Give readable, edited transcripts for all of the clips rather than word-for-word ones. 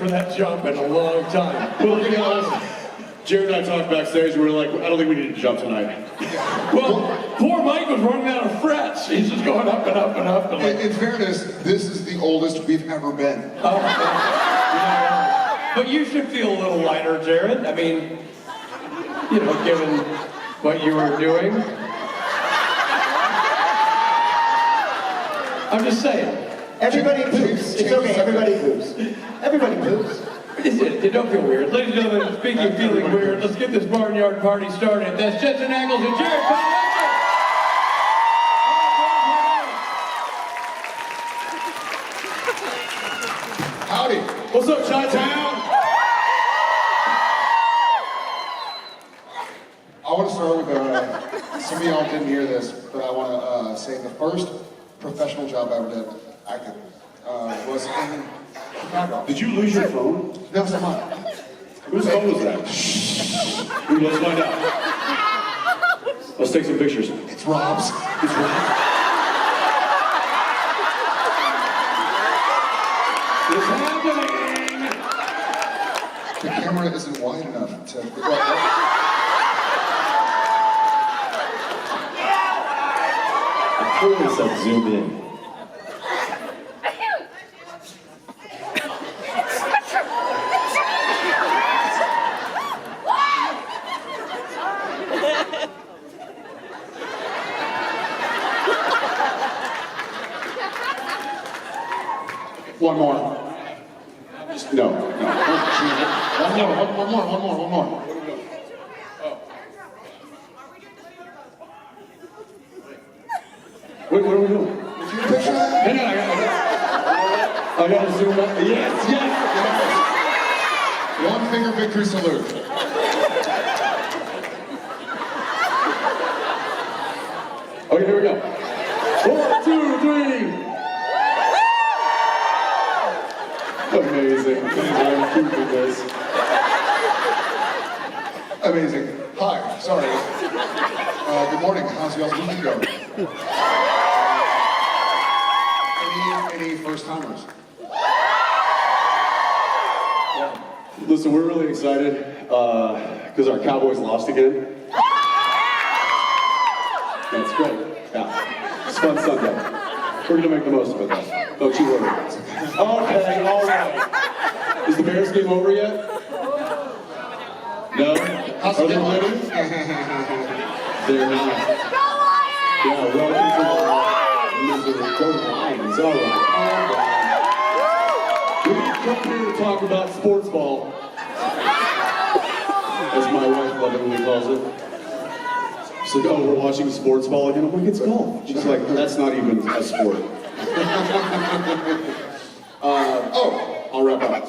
for that jump in a long time. Well, to be honest, Jared and I talked backstage, and we were like, I don't think we need to jump tonight. Well, poor Mike was running out of frets. He's just going up and up and up. And like, In fairness, this is the oldest we've ever been. but you should feel a little lighter, Jared. I mean, you know, given what you were doing. I'm just saying. Everybody poops. It's okay, everybody poops. Everybody poops. Don't feel weird. Ladies and gentlemen, speaking of feeling weird, let's get this barnyard party started. That's Jensen Ackles and Jared Padalecki. Howdy. What's up, Chi-Town? I want to start with, some of y'all didn't hear this, but I want to say the first professional job I ever did, acting, was in Chicago. Did you lose your phone? No, it's not mine. Whose phone was that? Ooh, let's find out. Let's take some pictures. It's Rob's. It's Rob. It's happening! The camera isn't wide enough to... I clearly said zoom in. One more. Just, no. One more. Wait, what are we doing? Did you picture that? Hang on, I gotta zoom up. Yes! One finger victory salute. Okay, here we go. 1, 2, 3. Amazing. I'm keeping this. Amazing. Hi, sorry. Good morning. How's y'all's weekend going? Any first timers? Listen, we're really excited because our Cowboys lost again. That's great. Yeah. It's fun Sunday. We're gonna make the most of it though. Don't you worry. Okay, all right. Is the Bears game over yet? No? How's Are it they going? winning? They're not. Yeah, welcome to the misery. Go Lions, all right. We come here to talk about sports ball, as my wife lovingly calls it. She's like, oh, we're watching sports ball again? I'm like, it's golf. She's like, that's not even a sport. I'll wrap up.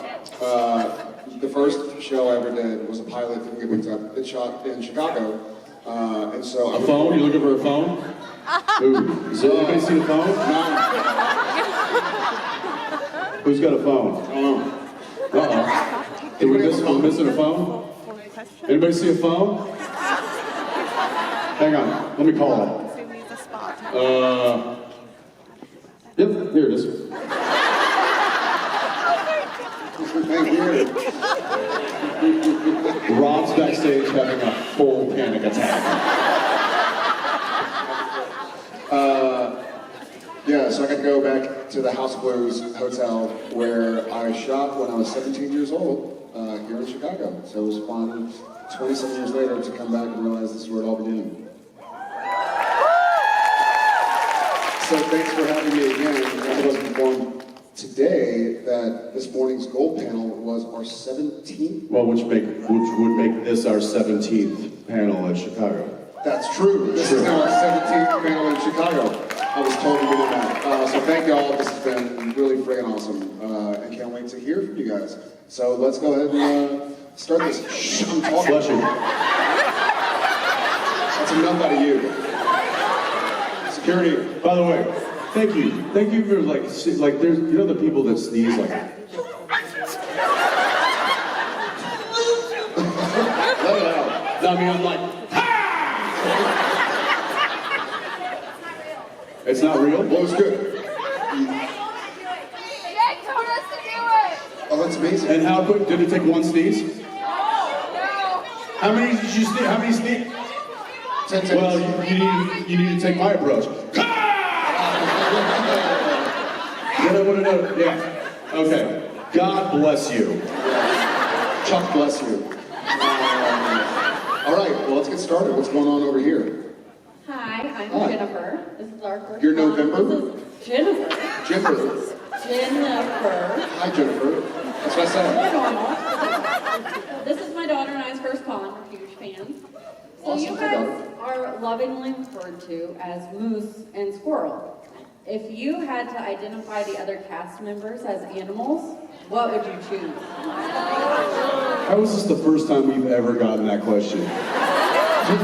The first show I ever did was a pilot that Get Wings Up. It shot in Chicago. And so A phone? You looking for a phone? Ooh, does anybody see a phone? No. Who's got a phone? I don't know. Uh-oh. Did we miss, we're missing a phone? Anybody see a phone? Hang on, let me call it. Yep, here it is. Thank you. Rob's backstage having a full panic attack. Yeah, so I got to go back to the House of Blues Hotel where I shot when I was 17 years old here in Chicago. So it was fun 27 years later to come back and realize this is where it all began. So thanks for having me again. I was informed today that this morning's gold panel was our 17th. Well, which would make this our 17th panel at Chicago. That's true. This is now our 17th panel in Chicago. I was told to do that. So thank y'all. This has been really friggin' awesome. And can't wait to hear from you guys. So let's go ahead and start this. Shh, I'm talking. Bless you. That's enough out of you. Security. By the way, thank you. Thank you for like there's, you know the people that sneeze like. Let it out. I mean, I'm like, it's not real? Well, it's good. Jake told us to do it! Oh, that's me. amazing. And how quick did it take one sneeze? How many did you sneeze? How many sneeze? 10 seconds. Well, you need to take my approach. Then I want to know. Yeah. Okay. God bless you. Chuck bless you. All right, well, let's get started. What's going on over here? Hi, I'm Hi. Jennifer. This is our first You're con. November? This is Jennifer. Jennifer. Jennifer. Hi, Jennifer. That's what I said. Normal. This is my daughter and I's first con. We're huge fans. So Awesome. you guys are lovingly referred to as Moose and Squirrel. If you had to identify the other cast members as animals, what would you choose? How is this the first time we've ever gotten that question?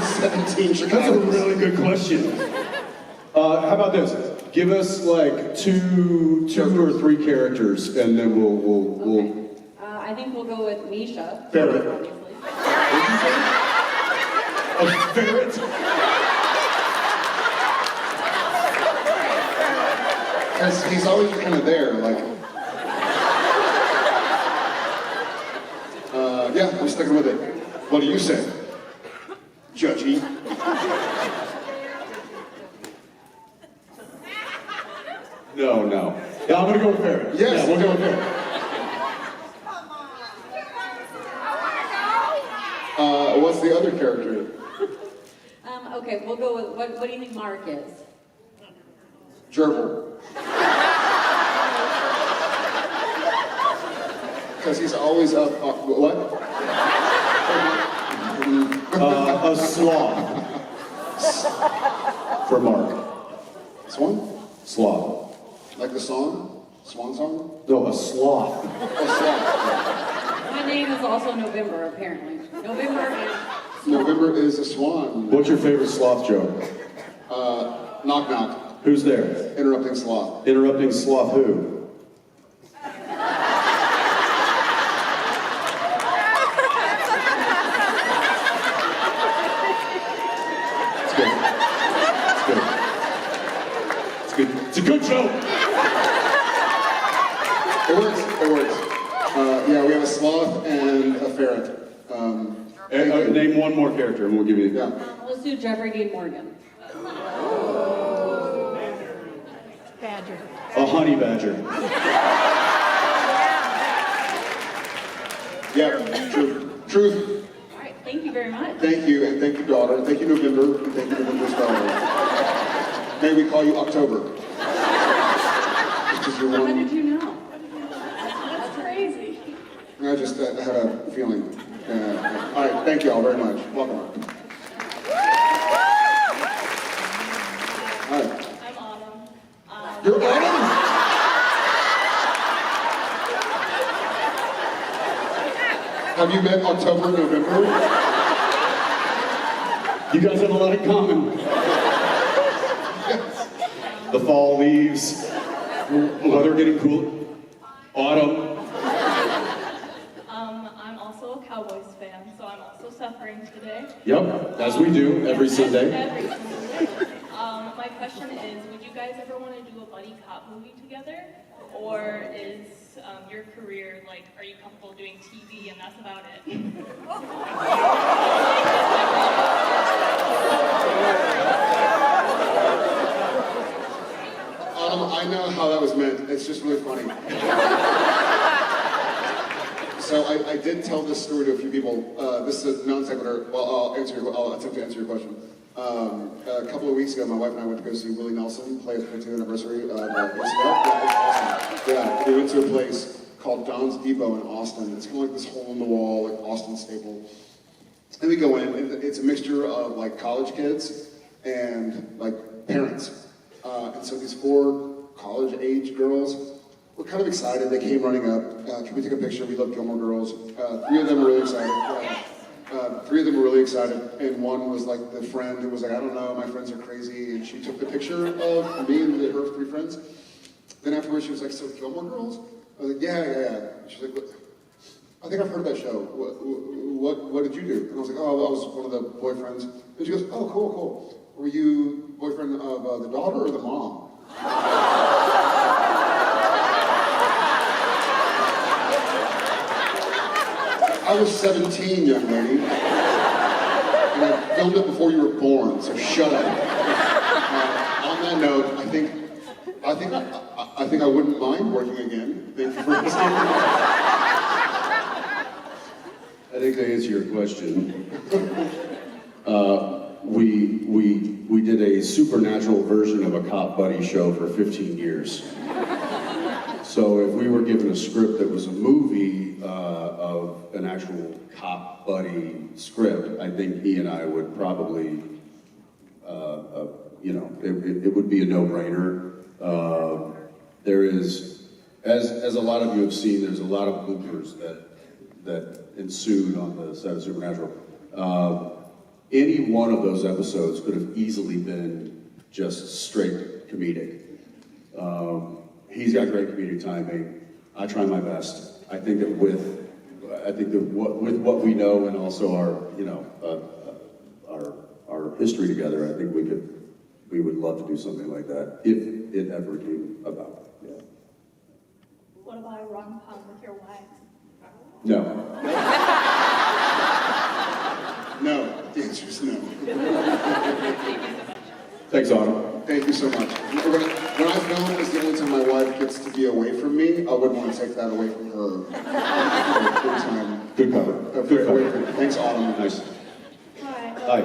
17 Chicago. That's a really good question. How about this? Give us like two or three characters, and then we'll. Okay. I think we'll go with Misha. Ferret. Obviously. A ferret. Because he's always kind of there, like. Yeah, I'm sticking with it. What do you say, Judgy? No. Yeah, I'm gonna go with ferret. Yes. Yeah, we'll go with ferret. What's the other character? Okay, we'll go with, what do you think Mark is? Gerbil. Because he's always up. What? A sloth. For Mark. Swan? Sloth. Like the song? Swan song? No, a sloth. Oh, Swan. My name is also November, apparently. November and November is a swan. What's your favorite sloth joke? Knock knock. Who's there? Interrupting sloth. Interrupting sloth who? It's good. It's good. It's a good joke. It works. Yeah, we have a sloth and a ferret. Name one more character and we'll give you. Yeah. let's do Jeffrey Dean Morgan. Badger. A honey badger. Yeah, truth. All right, thank you very much. Thank you, and thank you, daughter. And thank you, November. And thank you, November's daughter. May we call you October? Which is your How one. did you know? That's crazy. I just had a feeling. All right, thank you all very much. Welcome. Hi. I'm Autumn. You're Autumn? Have you met October and November? You guys have a lot in common. The fall leaves, weather getting cool. Autumn. I'm also a Cowboys fan, so I'm also suffering today. Yep, as we do every Sunday. Every Sunday. My question is, would you guys ever want to do a buddy cop movie together? Or is your career, like, are you comfortable doing TV and that's about it? I know how that was meant. It's just really funny. So I did tell this story to a few people. This is a non sequitur. Well, I'll attempt to answer your question. A couple of weeks ago, my wife and I went to go see Willie Nelson play his 50th anniversary. Yeah, it was awesome. Yeah, we went to a place called Don's Depot in Austin. It's kind of like this hole in the wall, like Austin staple. And we go in, and it's a mixture of like college kids and like parents. And so these 4 college-age girls were kind of excited. They came running up. Can we take a picture? We love Gilmore Girls. 3 of them were really excited. 3 of them were really excited, and one was like the friend who was like, I don't know, my friends are crazy, and she took the picture of me and her 3 friends. Then afterwards, she was like, so Gilmore Girls? I was like, yeah. She's like, I think I've heard of that show. What did you do? And I was like, oh, I was one of the boyfriends. And she goes, oh, cool. Were you boyfriend of the daughter or the mom? I was 17, young lady. And I filmed it before you were born, so shut up. On that note, I think I wouldn't mind working again. Thank you for asking. I think to answer your question, we did a supernatural version of a cop buddy show for 15 years. So if we were given a script that was a movie of an actual cop buddy script, I think he and I would probably, it would be a no-brainer. There is, as a lot of you have seen, there's a lot of bloopers that ensued on the set of Supernatural. Any one of those episodes could have easily been just straight comedic. He's got great comedic timing. I try my best. I think that with what we know and also our history together, I think we would love to do something like that if it ever came about. Yeah. What about a rom-com with your wives? No. No, the answer is no. Thanks, Autumn. Thank you so much. When I film, it's the only time my wife gets to be away from me. I wouldn't want to take that away from her. Good time. Good cover. Good cover. Thanks, Autumn. Nice. Hi. Hi.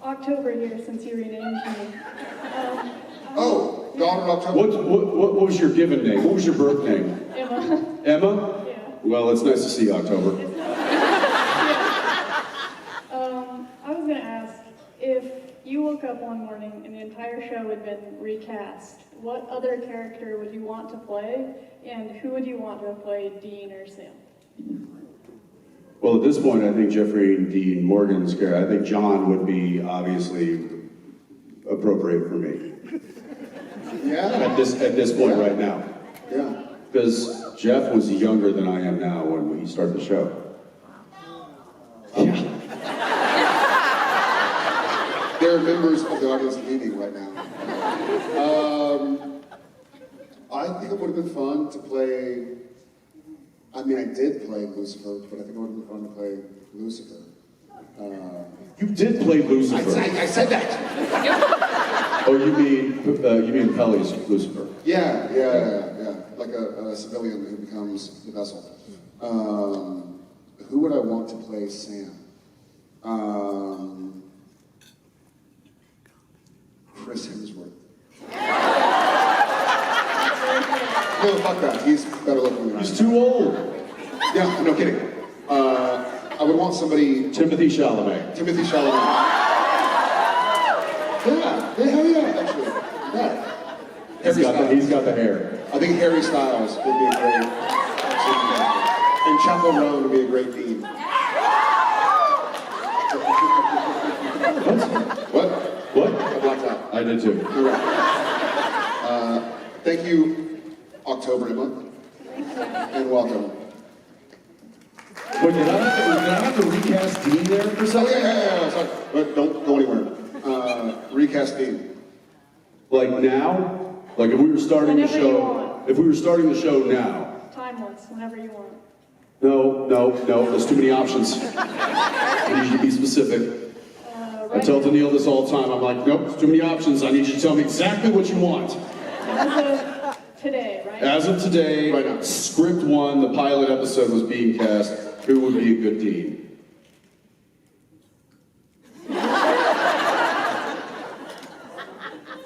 October here, since you renamed me. Oh, daughter October. What was your given name? What was your birth name? Emma. Emma? Yeah. Well, it's nice to see you, October. I was going to ask, if you woke up one morning and the entire show had been recast, what other character would you want to play, and who would you want to play Dean or Sam? Well, at this point, I think Jeffrey Dean Morgan's character, I think John would be obviously appropriate for me. Yeah. At this point right now. Yeah. Because Jeff was younger than I am now when we started the show. Yeah. There are members of the audience leaving right now. I think it would have been fun to play. I mean, I did play Lucifer, but I think it would have been fun to play Lucifer. You did play Lucifer. I said that. Oh, you mean Pelly's Lucifer? Yeah. Like a civilian who becomes the vessel. Who would I want to play Sam? Chris Hemsworth. No, fuck that. He's better looking than I am. He's too old. Yeah, no kidding. I would want somebody. Timothy Chalamet. Timothy Chalamet. Yeah, hell yeah, actually. Yeah. He's got the hair. I think Harry Styles would be a great. And Chappell Roan would be a great Dean. What? I blacked out. I did too. You're right. Thank you, October Emma. And welcome. Wait, did I have to recast Dean there for Oh, something? yeah, sorry. But don't go anywhere. Recast Dean. Like now? Like if we were starting the Whenever you show. want. If we were starting the show now. Timeless, whenever you want. No, there's too many options. I need you to be specific. I tell Daniil this all the time. I'm like, nope, there's too many options. I need you to tell me exactly what you want. As of today, right? As of today, Right now. script one, the pilot episode was being cast. Who would be a good Dean?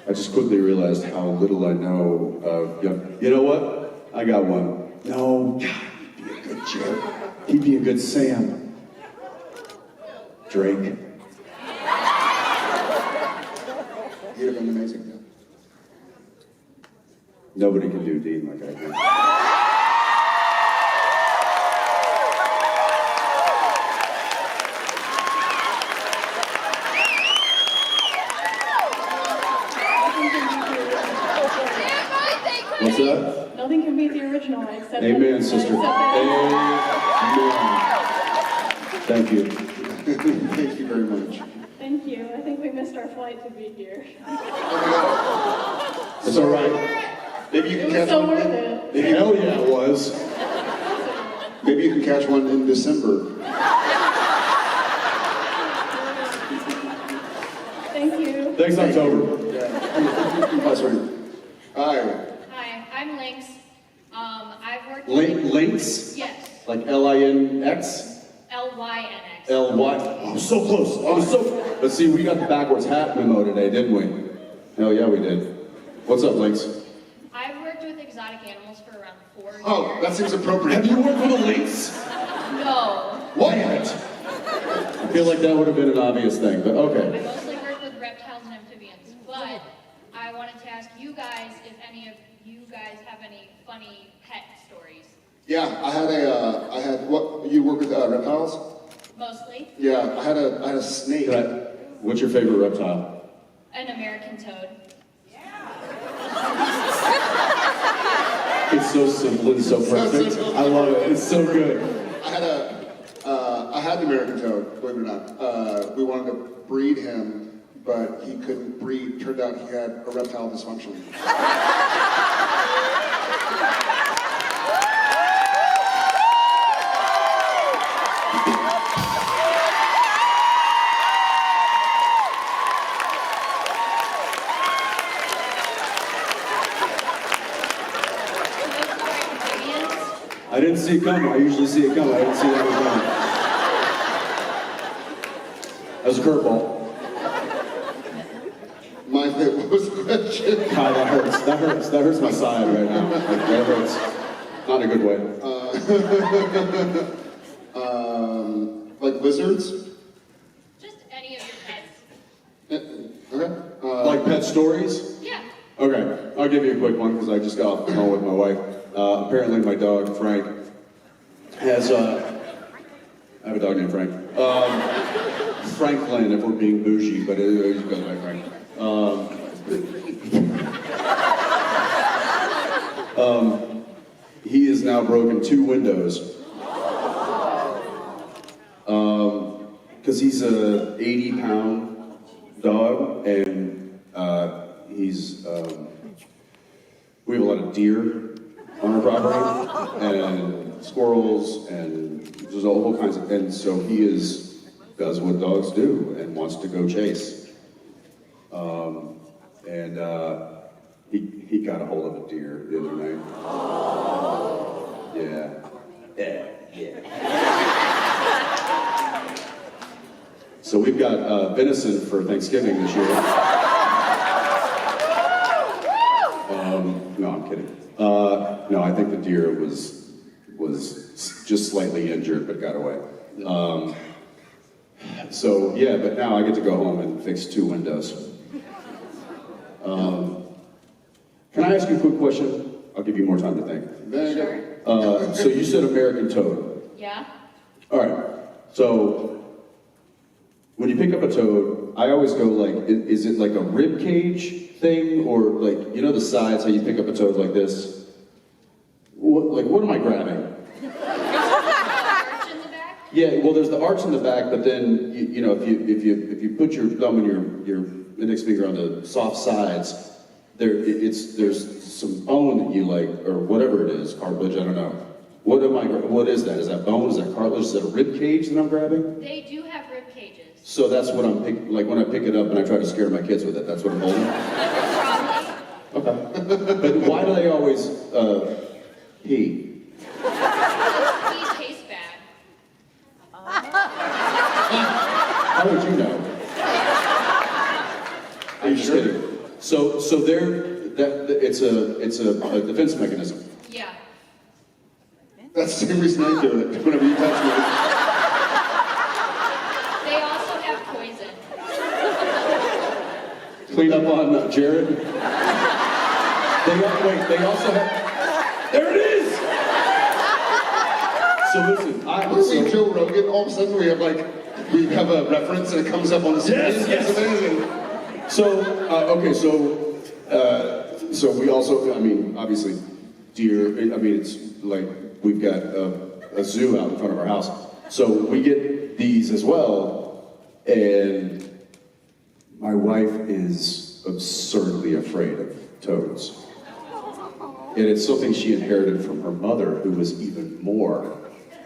I just quickly realized how little I know of young. You know what? I got one. No, God, he'd be a good Joe. He'd be a good Sam. Drake. He'd have been amazing, yeah. Nobody can do Dean like I can. What's that? Nothing can beat the original, except Amen, sister. Amen. Thank you. Thank you very much. Thank you. I think we missed our flight to be here. It's all right. Maybe you It can was catch so one. worth it. Hell yeah, it was. Maybe you can catch one in December. Thank you. Thanks, October. Yeah. Oh, sorry. Hi. Hi, I'm Lynx. I've worked Links? Yes, Like L-I-N-X? L-Y-N-X. L-Y? Oh, so close. Oh, so. But see, we got the backwards hat memo today, didn't we? Hell yeah, we did. What's up, Links? I've worked with exotic animals for around 4 years. Oh, that seems appropriate. Have you worked with a lynx? No, What? I feel like that would have been an obvious thing, but I okay. mostly work with reptiles and amphibians. But I wanted to ask you guys if any of you guys have any funny pet stories. Yeah, I had what? You work with reptiles? Mostly Yeah, I had a snake. What's your favorite reptile? an American toad. It's so simple and so perfect. simple. I love it. It's so good. I had the American toad, believe it or not. We wanted to breed him, but he couldn't breed. Turned out he had erectile dysfunction. I didn't see it coming. I usually see it coming. I didn't see that one coming. That was a curveball. What was the question? God, that hurts. That hurts. That hurts my side right now. Like, that hurts. Not in a good way. Like lizards? Just any of your pets. Okay. Like pet stories? Yeah. Okay, I'll give you a quick one because I just got off the phone with my wife. Apparently my dog, Frank, has, I have a dog named Frank. Franklin, if we're being bougie, but it goes by Frank. He has now broken 2 windows. Because he's a 80-pound dog, and he's, we have a lot of deer on our property, and squirrels, and there's all kinds of, and so he does what dogs do, and wants to go chase. He got a hold of a deer the other night. Yeah. So we've got venison for Thanksgiving this year. No, I'm kidding. No, I think the deer was just slightly injured but got away. So yeah, but now I get to go home and fix 2 windows. Can I ask you a quick question? I'll give you more time to think. Sure. So you said American toad. Yeah. All right. So when you pick up a toad, I always go like, is it like a rib cage thing, or like, you know the sides, how you pick up a toad like this? What am I grabbing? Arch in the back? Yeah, well, there's the arch in the back, but then you know, if you put your thumb and your index finger on the soft sides, there's some bone that you like, or whatever it is, cartilage, I don't know. What is that? Is that bone? Is that cartilage? Is that a rib cage that I'm grabbing? They do have rib cages. So that's what I'm like when I pick it up and I try to scare my kids with it. That's what I'm holding. Probably. Okay. But why do they always pee? He tastes bad. How would you know? I'm just kidding. So it's a defense mechanism. Yeah. That's the same reason I do it. Whenever you touch me. They also have poison. Clean up on Jared. They also have. There it is. So listen, Were we Joe Rogan? All of a sudden we have a reference and it comes up on the screen. Yes. It's amazing. So okay, so we also, I mean, obviously, deer. I mean, it's like we've got a zoo out in front of our house, so we get these as well. And my wife is absurdly afraid of toads, and it's something she inherited from her mother, who was even more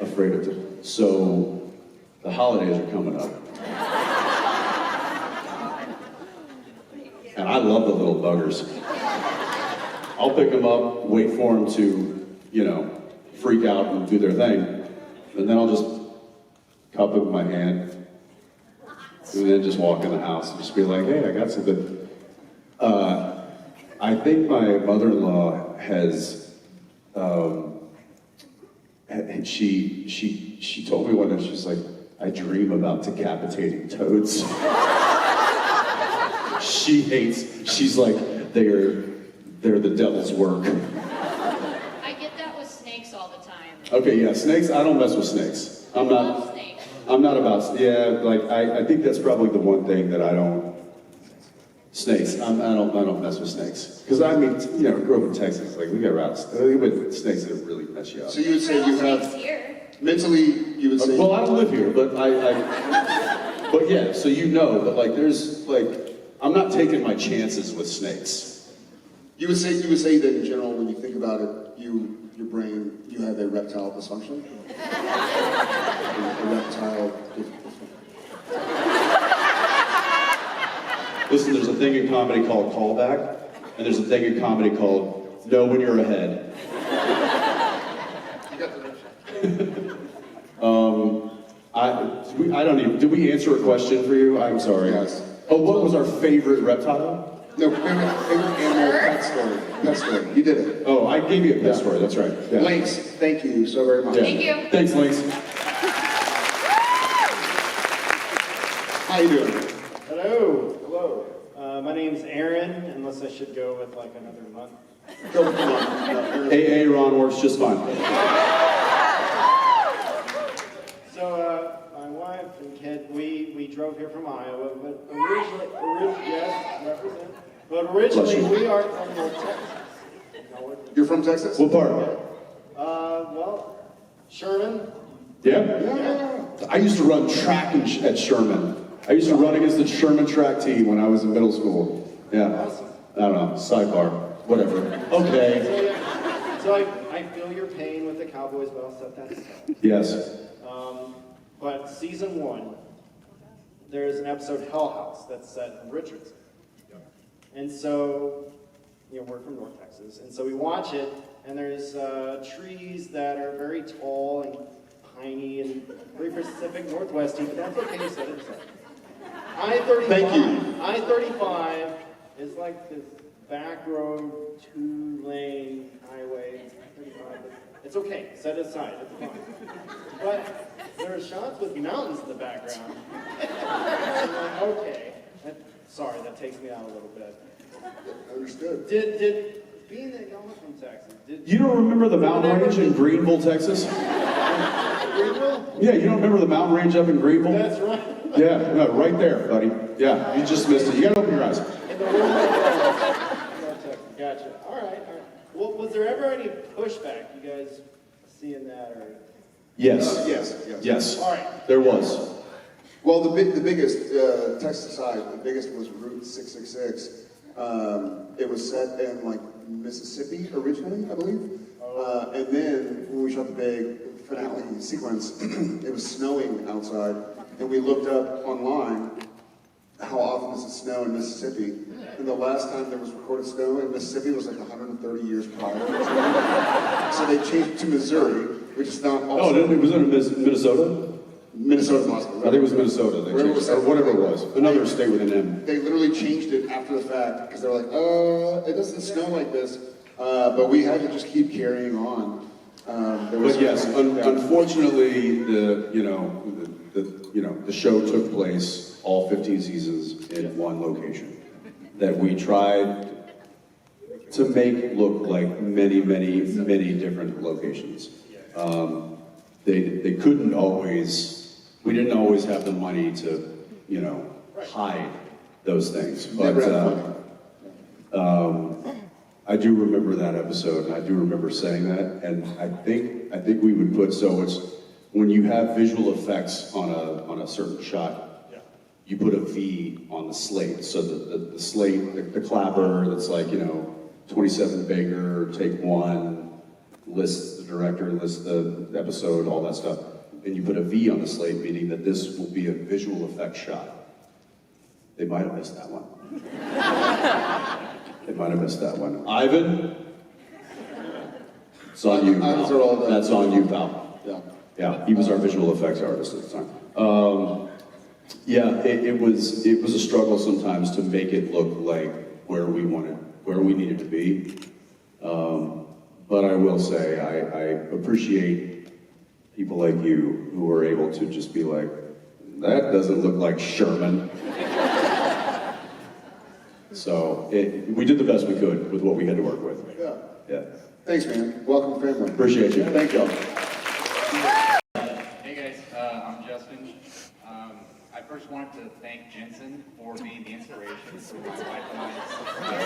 afraid of it. So the holidays are coming up. And I love the little buggers. I'll pick them up, wait for them to, you know, freak out and do their thing, and then I'll just cup them in my hand, and then just walk in the house and just be like, hey, I got something. I think my mother-in-law has, and she told me one day, she's like, I dream about decapitating toads. She hates, she's like, they're the devil's work. I get that with snakes all the time. Okay, yeah, snakes, I don't mess with snakes. I love snakes. I'm not about, yeah, like, I think that's probably the one thing that I don't, snakes, I don't mess with snakes. Because I mean, you know, grew up in Texas, like, we got rattlesnakes, with snakes that really mess you up. So you would say you Snakes have, here. mentally, you would say. Well, I don't live here, but but yeah, so you know, but like, there's, like, I'm not taking my chances with snakes. You would say that in general, when you think about it, your brain, you have a reptile dysfunction? A reptile Listen, there's a thing in comedy called callback, and there's a thing in comedy called know when you're ahead. You got the reptile. I don't even, did we answer a question for you? I'm sorry. Yes. Oh, what was our favorite reptile? No, favorite animal pet story. You did it. Oh, I gave you a pet story, that's right. Yeah. Lynx, thank you so very much. Yeah. Thank you. Thanks, Lynx. How you doing? Hello. My name's Aaron, unless I should go with like another month. Go with the AA Ron works just fine. So, my wife and kid, we drove here from Iowa, but originally we are from North Texas. You're from Texas? What part? Well, Sherman. Yeah? I used to run track at Sherman. I used to run against the Sherman track team when I was in middle school. Yeah. I don't know, sidebar, whatever. Okay. So I feel your pain with the Cowboys, but I'll set that aside. Yes. But season 1, there's an episode, Hell House, that's set in Richardson. And so, you know, we're from North Texas, and so we watch it, and there's trees that are very tall and piney and very Pacific Northwesty, but that's okay, set it aside. I-35, Thank you. I-35 is like this back road, 2-lane highway. 35, it's okay, set it aside, it's fine. But there are shots with mountains in the background. I'm like, okay, sorry, that takes me out a little bit. Understood. Did being that y'all are from Texas, You don't remember the mountain range in Greenville, Texas? Greenville? Yeah, you don't remember the mountain range up in Greenville? That's right. Yeah, no, right there, buddy. Yeah, you just missed it. You gotta open your eyes. In the world of North Texas. Gotcha. All right. Well, was there ever any pushback? You guys seeing that or? Yes. Yes. All right. There was. Well, the biggest, Texas side, the biggest was Route 666. It was set in like Mississippi originally, I believe. And then when we shot the big finale sequence, it was snowing outside, and we looked up online how often does it snow in Mississippi. And the last time there was recorded snow in Mississippi was like 130 years prior. So they changed it to Missouri, which is not also... Oh, was it in Minnesota? Minnesota's possible. I think it was Minnesota. They Wherever changed, it or was. whatever it was. Another state with an M. They literally changed it after the fact because they're like, it doesn't snow like this. But we had to just keep carrying on. But yes, unfortunately, the show took place all 15 seasons in one location that we tried to make look like many different locations. They couldn't always, we didn't always have the money to, hide those things. But I do remember that episode, and I do remember saying that, and I think we would put, so it's, when you have visual effects on a certain shot, you put a V on the slate, so the slate, the clapper that's like, 27 Baker, take one, list the director, lists the episode, all that stuff, and you put a V on the slate, meaning that this will be a visual effects shot. They might have missed that one. They might have missed that one. Ivan? It's on you. Ivan's our old, That's on you, pal. Yeah. Yeah, he was our visual effects artist at the time. Yeah, it was a struggle sometimes to make it look like where we needed to be. But I will say, I appreciate people like you who are able to just be like, that doesn't look like Sherman. So we did the best we could with what we had to work with. Yeah. Yeah. Thanks, man. Welcome, family. Appreciate you. Thank y'all. Hey guys, I'm Justin. I first wanted to thank Jensen for being the inspiration for my wife and I's.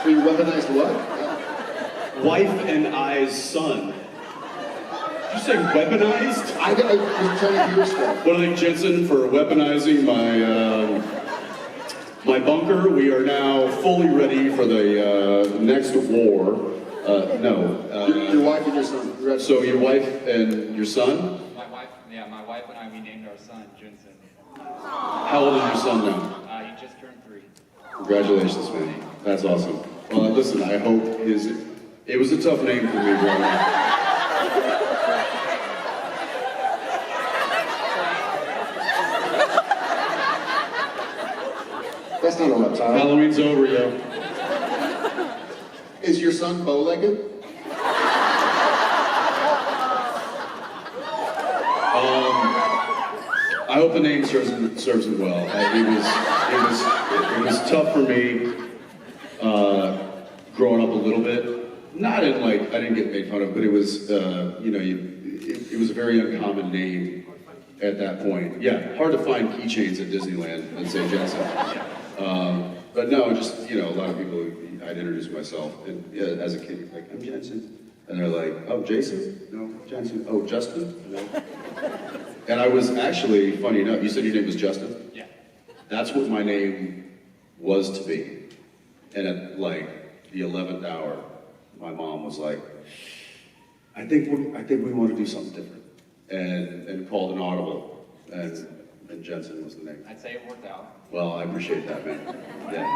So you weaponized what? Wife and I's son. Did you say weaponized? I was trying to hear stuff. What do you think, Jensen, for weaponizing my bunker? We are now fully ready for the next war. Your wife and your son. So your wife and your son? My wife and I, we named our son Jensen. How old is your son now? He just turned 3. Congratulations, man. That's awesome. Well, listen, I hope it was a tough name for me growing up. That's not a reptile. Halloween's over, yo. Is your son bow-legged? I hope the name serves him well. It was tough for me growing up a little bit. Not in like I didn't get made fun of, but it was it was a very uncommon name at that point. Yeah, hard to find keychains at Disneyland that say Jensen. But no, just a lot of people. I'd introduce myself, and as a kid, like I'm Jensen, and they're like, oh, Jason? No, Jensen. Oh, Justin? No. And I was actually, funny enough, you said your name was Justin? Yeah. That's what my name was to be. And at like the 11th hour, my mom was like, I think we want to do something different. And called an audible. And Jensen was the name. I'd say it worked out. Well, I appreciate that, man. Yeah.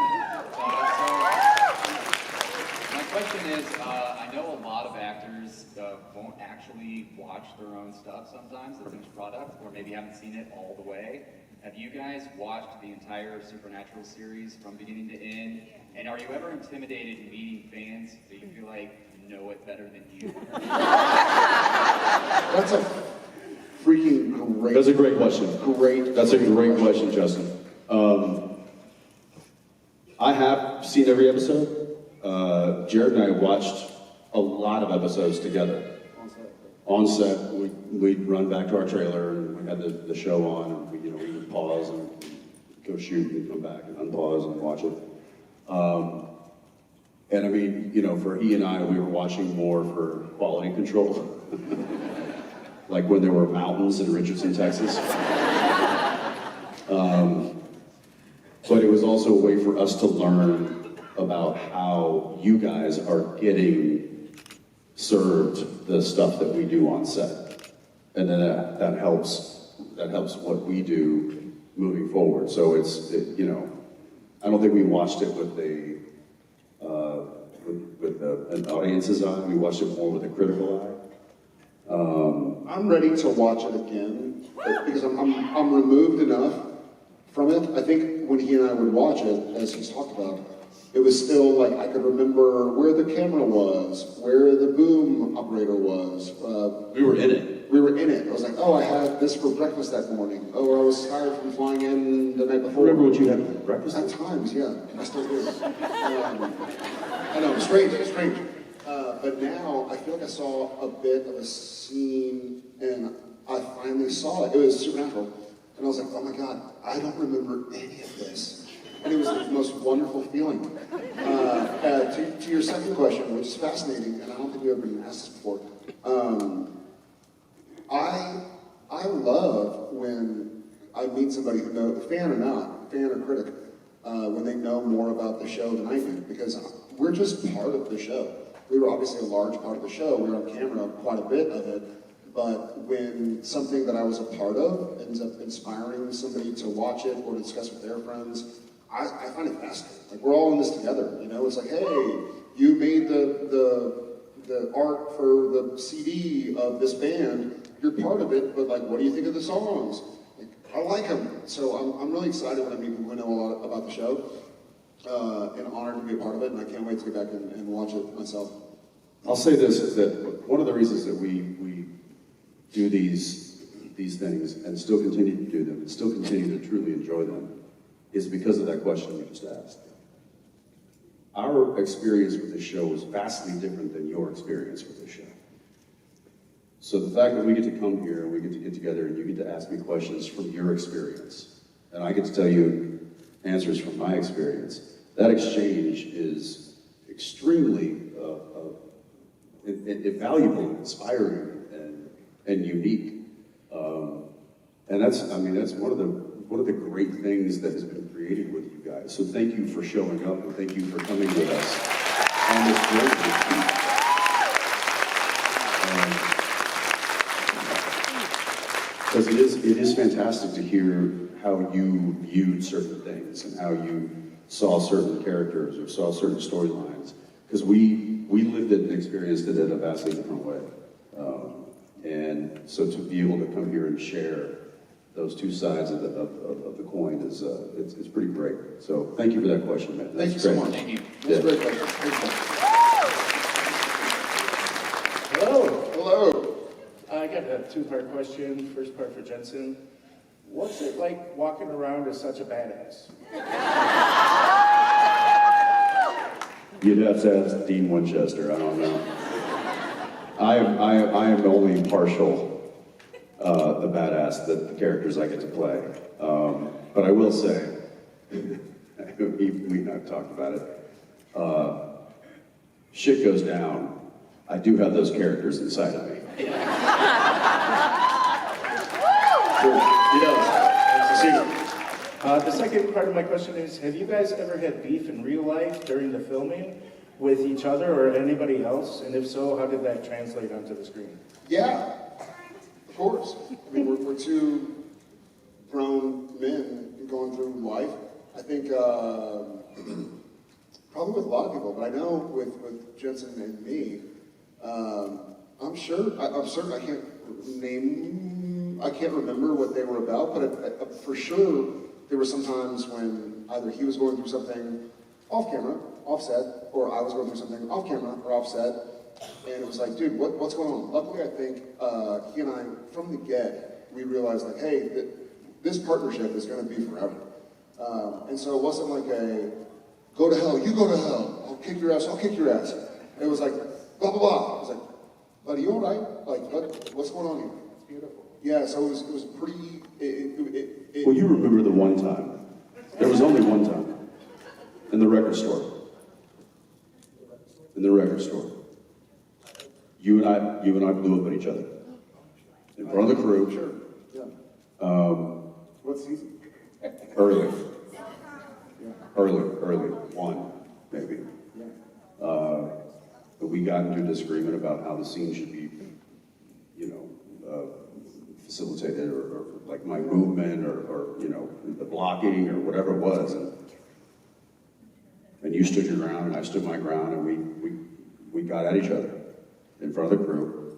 So my question is, I know a lot of actors won't actually watch their own stuff sometimes, the finished product, or maybe haven't seen it all the way. Have you guys watched the entire Supernatural series from beginning to end? And are you ever intimidated meeting fans that you feel like know it better than you? That's a freaking great. That's a great question. Great. That's a great question, Justin. I have seen every episode. Jared and I watched a lot of episodes together. On set, we'd run back to our trailer and we had the show on, and we would pause and go shoot and come back and unpause and watch it. And I mean, for he and I, we were watching more for quality control. Like when there were mountains in Richardson, Texas. But it was also a way for us to learn about how you guys are getting served the stuff that we do on set. And then that helps what we do moving forward. So I don't think we watched it with an audience's eye. We watched it more with a critical eye. I'm ready to watch it again because I'm removed enough from it. I think when he and I would watch it, as he's talked about, it was still like I could remember where the camera was, where the boom operator was. We were in it. We were in it. I was like, oh, I had this for breakfast that morning. Oh, I was tired from flying in the night before. Remember what you had for breakfast? At times, yeah. I still do. I know, strange. But now, I feel like I saw a bit of a scene, and I finally saw it. It was Supernatural. And I was like, oh my God, I don't remember any of this. And it was the most wonderful feeling. To your second question, which is fascinating, and I don't think we've ever been asked this before. I love when I meet somebody who knows, fan or not, fan or critic, when they know more about the show than I do, because we're just part of the show. we were obviously a large part of the show. We were on camera quite a bit of it. But when something that I was a part of ends up inspiring somebody to watch it or discuss with their friends, I find it fascinating. Like, we're all in this together, you know? It's like, hey, you made the art for the CD of this band. You're part of it, but like, what do you think of the songs? Like, I like them. So I'm really excited when I meet people who know a lot about the show, and honored to be a part of it, and I can't wait to get back and watch it myself. I'll say this, is that one of the reasons that we do these things and still continue to do them and still continue to truly enjoy them is because of that question you just asked. Our experience with this show is vastly different than your experience with this show. So the fact that we get to come here and we get to get together and you get to ask me questions from your experience, and I get to tell you answers from my experience, that exchange is extremely valuable and inspiring and unique. And that's one of the great things that has been created with you guys. So thank you for showing up and thank you for coming with us on this journey. Because it is fantastic to hear how you viewed certain things and how you saw certain characters or saw certain storylines. Because we lived it and experienced it in a vastly different way. And so to be able to come here and share those two sides of the coin is it's pretty great. So thank you for that question, man. Thank you so much. Thank you. That's a great question. Thank you. Hello. Hello. I got a two-part question. First part for Jensen. What's it like walking around as such a badass? You'd have to ask Dean Winchester. I don't know. I am only partial the badass that the characters I get to play. But I will say, we have talked about it. Shit goes down. I do have those characters inside of me. The second part of my question is, have you guys ever had beef in real life during the filming with each other or anybody else? And if so, how did that translate onto the screen? Yeah, of course. I mean, we're two grown men going through life. I think probably with a lot of people, but I know with Jensen and me, I'm certain I can't remember what they were about, but for sure there were some times when either he was going through something off camera, offset, or I was going through something off camera or offset, and it was like, dude, what's going on? Luckily, I think he and I, from the get, we realized like, hey, this partnership is going to be forever. And so it wasn't like a, go to hell, you go to hell, I'll kick your ass, I'll kick your ass. It was like, blah, blah, blah. I was like, buddy, you all right? Like, what's going on here? It's beautiful. Yeah, so it was pretty, Well, you remember the one time. There was only one time. In the record store. In the record store. You and I blew up at each other. In front of the crew. Sure, yeah. What season? Early. Early. One, maybe. But we got into a disagreement about how the scene should be, facilitated, or like my movement, or the blocking, or whatever it was. And you stood your ground, and I stood my ground, and we got at each other in front of the crew,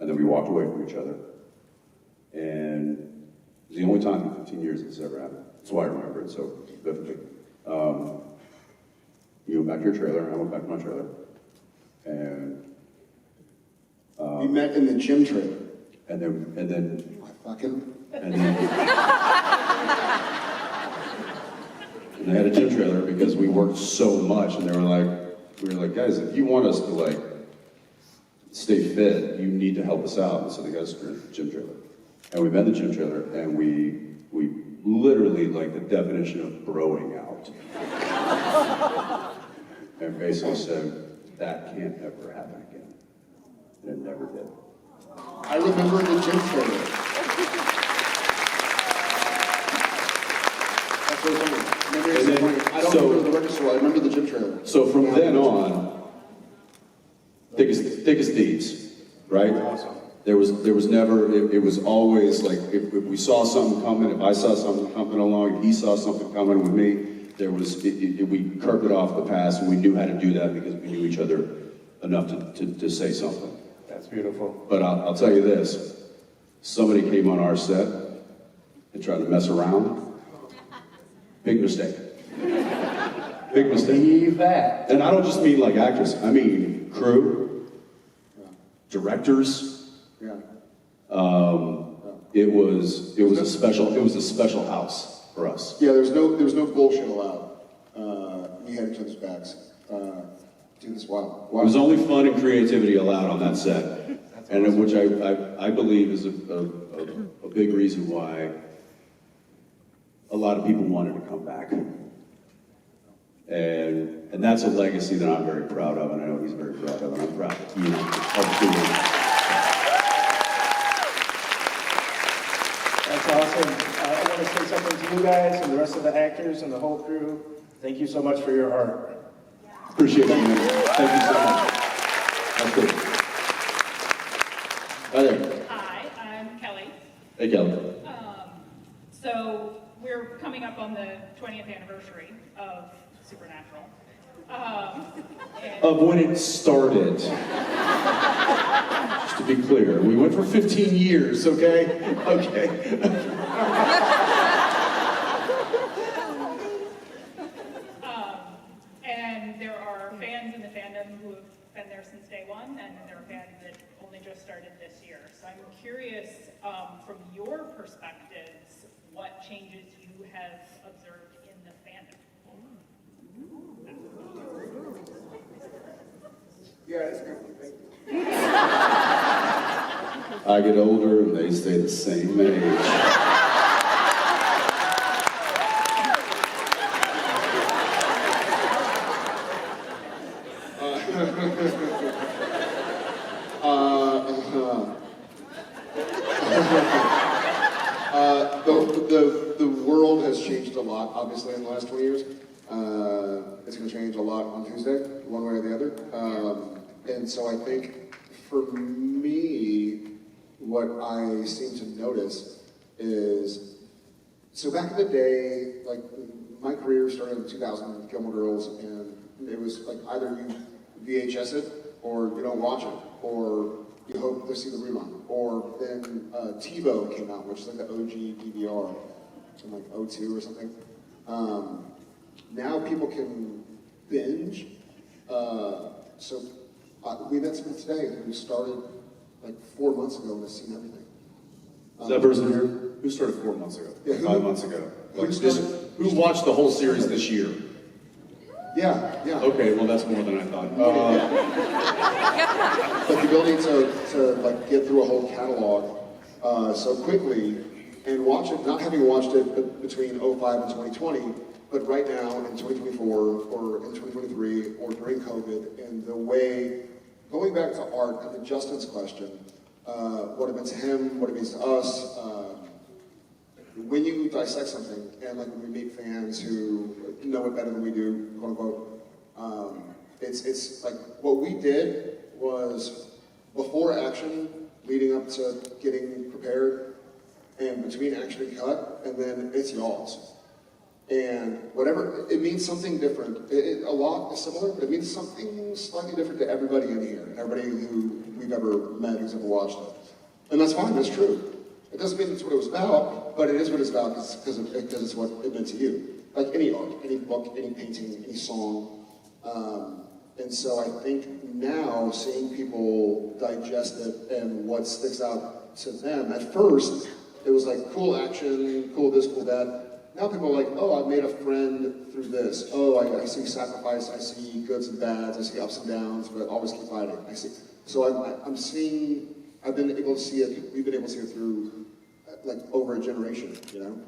and then we walked away from each other. And it was the only time in 15 years this ever happened. That's why I remember it so vividly. You went back to your trailer, and I went back to my trailer. And we met in the gym trailer. And then Fucking. and they had a gym trailer because we worked so much, and we were like, guys, if you want us to stay fit, you need to help us out. And so they got us a gym trailer. And we met in the gym trailer, and we literally, like, the definition of broing out. And basically said, that can't ever happen again. And it never did. I remember the gym trailer. That's so funny. Maybe it's funny. I don't remember the record store. I remember the gym trailer. So from then on, was never, it was always like, if we saw something coming, if I saw something coming along, he saw something coming with me, there was, we carpet off the past, and we knew how to do that because we knew each other enough to say something. That's beautiful. But I'll tell you this, somebody came on our set and tried to mess around. Big mistake. Big mistake. Believe that. And I don't just mean like actors, I mean crew, directors. Yeah. It was a special house for us. Yeah, there was no bullshit allowed. We had each other's backs. Do this wow. It was only fun and creativity allowed on that set, and which I believe is a big reason why a lot of people wanted to come back. And that's a legacy that I'm very proud of, and I know he's very proud of, and I'm proud of doing. That's awesome. I want to say something to you guys and the rest of the actors and the whole crew. Thank you so much for your art. Appreciate it, man. Thank you so much. That's good. Hi there. Hi, I'm Kelly. Hey, Kelly. So we're coming up on the 20th anniversary of Supernatural. Of when it started. Just to be clear, we went for 15 years, okay? Okay. And there are fans in the fandom who have been there since day one, and then there are fans that only just started this year. So I'm curious, from your perspectives, what changes you have observed in the fandom? Yeah, it's good. I get older and they stay the same age. The world has changed a lot, obviously, in the last 20 years. It's going to change a lot on Tuesday, one way or the other. And so I think, for me, what I seem to notice is, so back in the day, like, my career started in 2000 with Gilmore Girls, and it was like either you VHS it, or you don't watch it, or you hope to see the rerun. Or then TiVo came out, which is like the OG DVR from like 02 or something. Now people can binge. So we met someone today who started like 4 months ago and has seen everything. Is that person here? Who started 4 months ago? Yeah, 5 months ago? Like, started- who watched the whole series this year? Yeah, yeah. Okay, well that's more than I thought. But the ability to like get through a whole catalog so quickly and watch it, not having watched it between 05 and 2020, but right now in 2024 or in 2023 or during COVID, and the way, going back to art and to Justin's question, what it meant to him, what it means to us, when you dissect something, and like when we meet fans who know it better than we do, quote unquote, it's like what we did was before action, leading up to getting prepared, and between action and cut, and then it's y'all's. And whatever, it means something different. A lot is similar, but it means something slightly different to everybody in here, and everybody who we've ever met who's ever watched it. And that's fine, that's true. It doesn't mean it's what it was about, but it is what it's about because it's what it meant to you. Like any art, any book, any painting, any song. And so I think now seeing people digest it and what sticks out to them, at first it was like cool action, cool this, cool that. Now people are like, oh, I made a friend through this. Oh, I see sacrifice, I see goods and bads, I see ups and downs, but always keep fighting. I see. So I'm seeing, I've been able to see it, we've been able to see it through like over a generation, you know?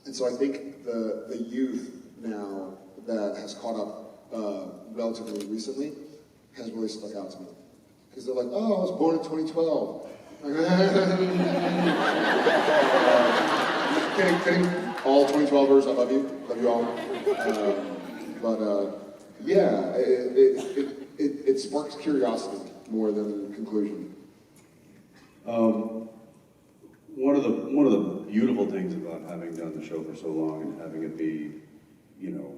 And so I think the youth now that has caught up relatively recently has really stuck out to me. Because they're like, oh, I was born in 2012. Kidding. All 2012ers, I love you all. Yeah, it sparks curiosity more than conclusion. One of the beautiful things about having done the show for so long and having it be, you know,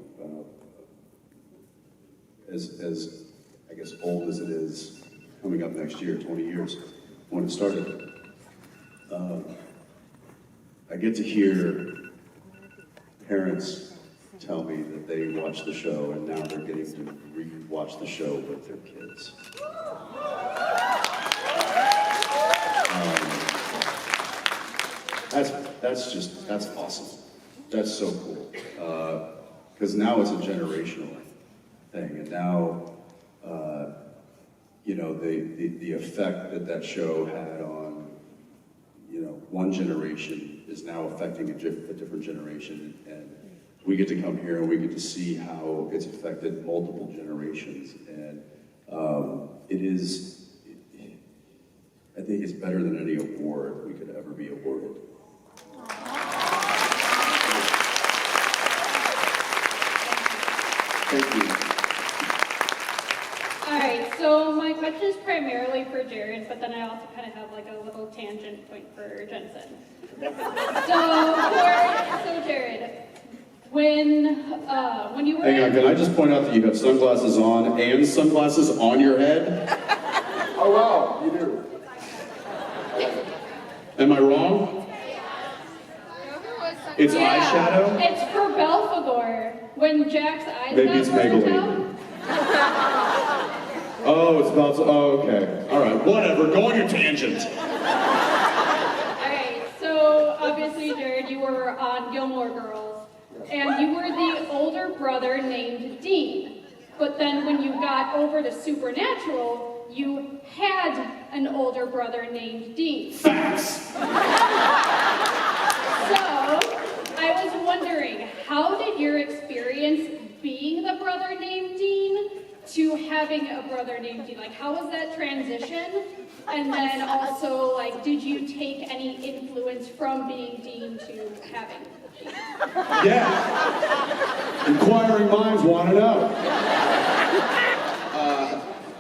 as I guess old as it is, coming up next year, 20 years, when it started, I get to hear parents tell me that they watch the show and now they're getting to re-watch the show with their kids. That's awesome. That's so cool. Because now it's a generational thing, and now, you know, the effect that show had on, you know, one generation is now affecting a different generation, and we get to come here and we get to see how it's affected multiple generations, and I think it's better than any award we could ever be awarded. Thank you. All right, so my question is primarily for Jared, but then I also kind of have like a little tangent point for Jensen. So Jared, when you were Hang on, can I just point out that you have sunglasses on and sunglasses on your head? Oh wow, you do. Am I wrong? It's eyeshadow? It's for Belphegor. When Jack's eyes Maybe got it's burnt Maybelline. out. Oh, it's about to, oh, okay. All right, whatever, go on your tangent. Alright, so obviously, Jared, you were on Gilmore Girls, and you were the older brother named Dean. But then when you got over to Supernatural, you had an older brother named Dean. Facts! So, I was wondering, how did your experience being the brother named Dean to having a brother named Dean? Like, how was that transition? And then also, like, did you take any influence from being Dean to having Dean? Yeah. Inquiring minds want to know.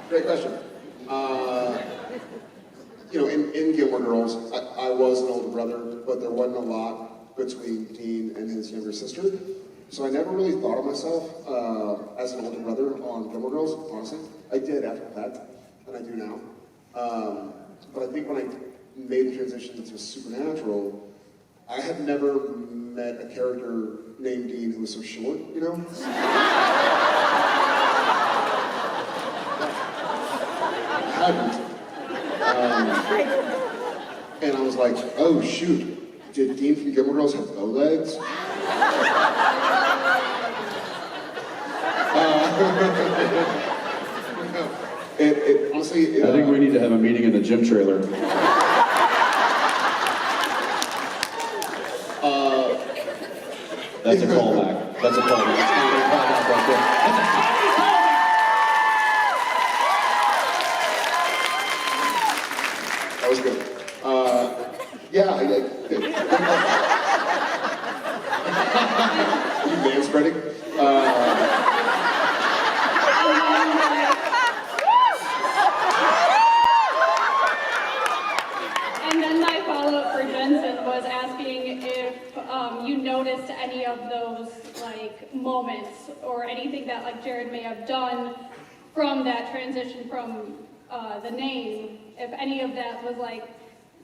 Great question. You know, in Gilmore Girls, I was an older brother, but there wasn't a lot between Dean and his younger sister. So I never really thought of myself as an older brother on Gilmore Girls, honestly. I did after that, and I do now. But I think when I made the transition to Supernatural, I had never met a character named Dean who was so short, you know? I hadn't. And I was like, oh shoot, did Dean from Gilmore Girls have bow legs? Honestly, I think we need to have a meeting in the gym trailer. That's a callback. That's a callback. That's a callback right there. That was good. Yeah, you manspreading? And then my follow-up for Jensen was asking if you noticed any of those like moments or anything that like Jared may have done from that transition from the name, if any of that was like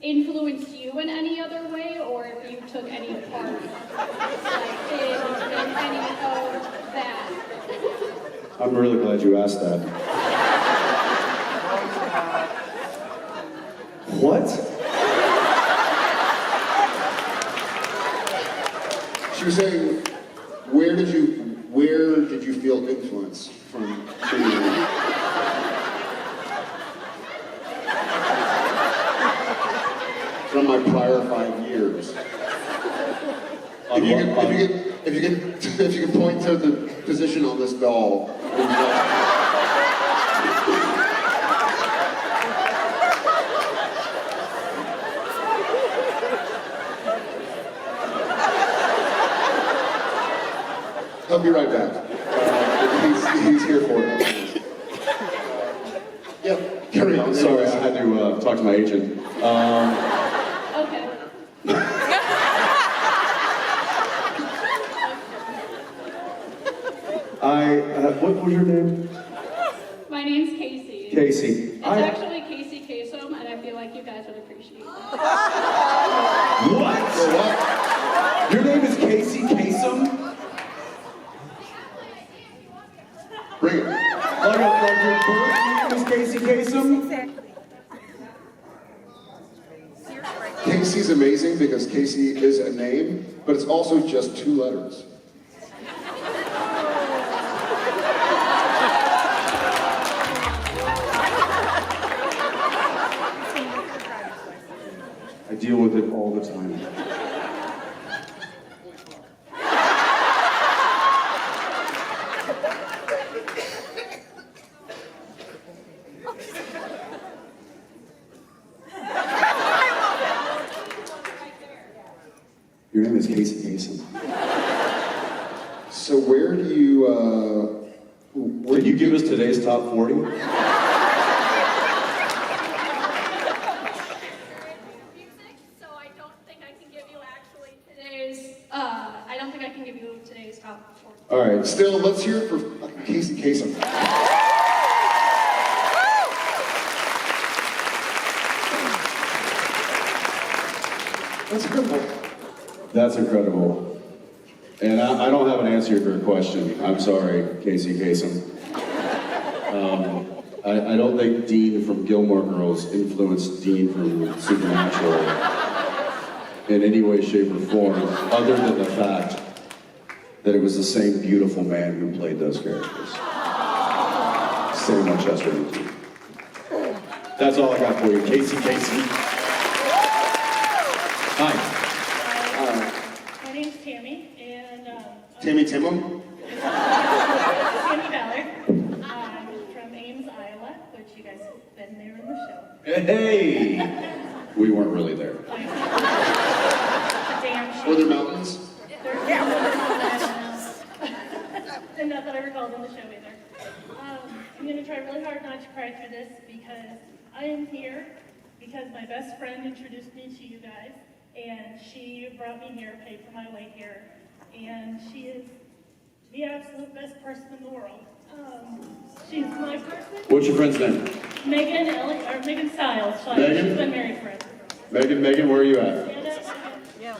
influenced you in any other way, or if you took any part like in any of that. I'm really glad you asked that. What? She was saying, where did you feel influence from? From my prior 5 years. If you can point to the position on this doll. He'll be right back. He's here for it. Yeah, carry on. Sorry, I had to talk to my agent. Okay. What was your name? My name's Casey. Casey. It's actually Casey Kasem, and I feel like you guys would appreciate that. What? Your name is Casey Kasem? Bring it. Like your birth name is Casey Kasem? Casey's amazing because Casey is a name, but it's also just 2 letters. I deal with it all the time. Your name is Casey Kasem. So where do you, Can you give us today's top 40? I don't think I can give you today's top 4. all right, still, let's hear it for fucking Casey Kasem. That's incredible. That's incredible. And I don't have an answer for your question. I'm sorry, Casey Kasem. I don't think Dean from Gilmore Girls influenced Dean from Supernatural in any way, shape, or form, other than the fact that it was the same beautiful man who played those characters. Sitting on Chester. That's all I got for you, Casey Kasem. Hi. My name's Tammy, and Tammy Timmum? Tammy Ballard. I'm from Ames, Iowa, which you guys have been there in the show. Hey! We weren't really there. Damn shame. Were there mountains? And not that I recalled in the show either. I'm going to try really hard not to cry through this because I am here because my best friend introduced me to you guys, and she brought me here, paid for my way here, and she is the absolute best person in the world. She's my person. What's your friend's name? Megan Stiles. Megan? She's been married forever. Megan, where are you at? Yeah.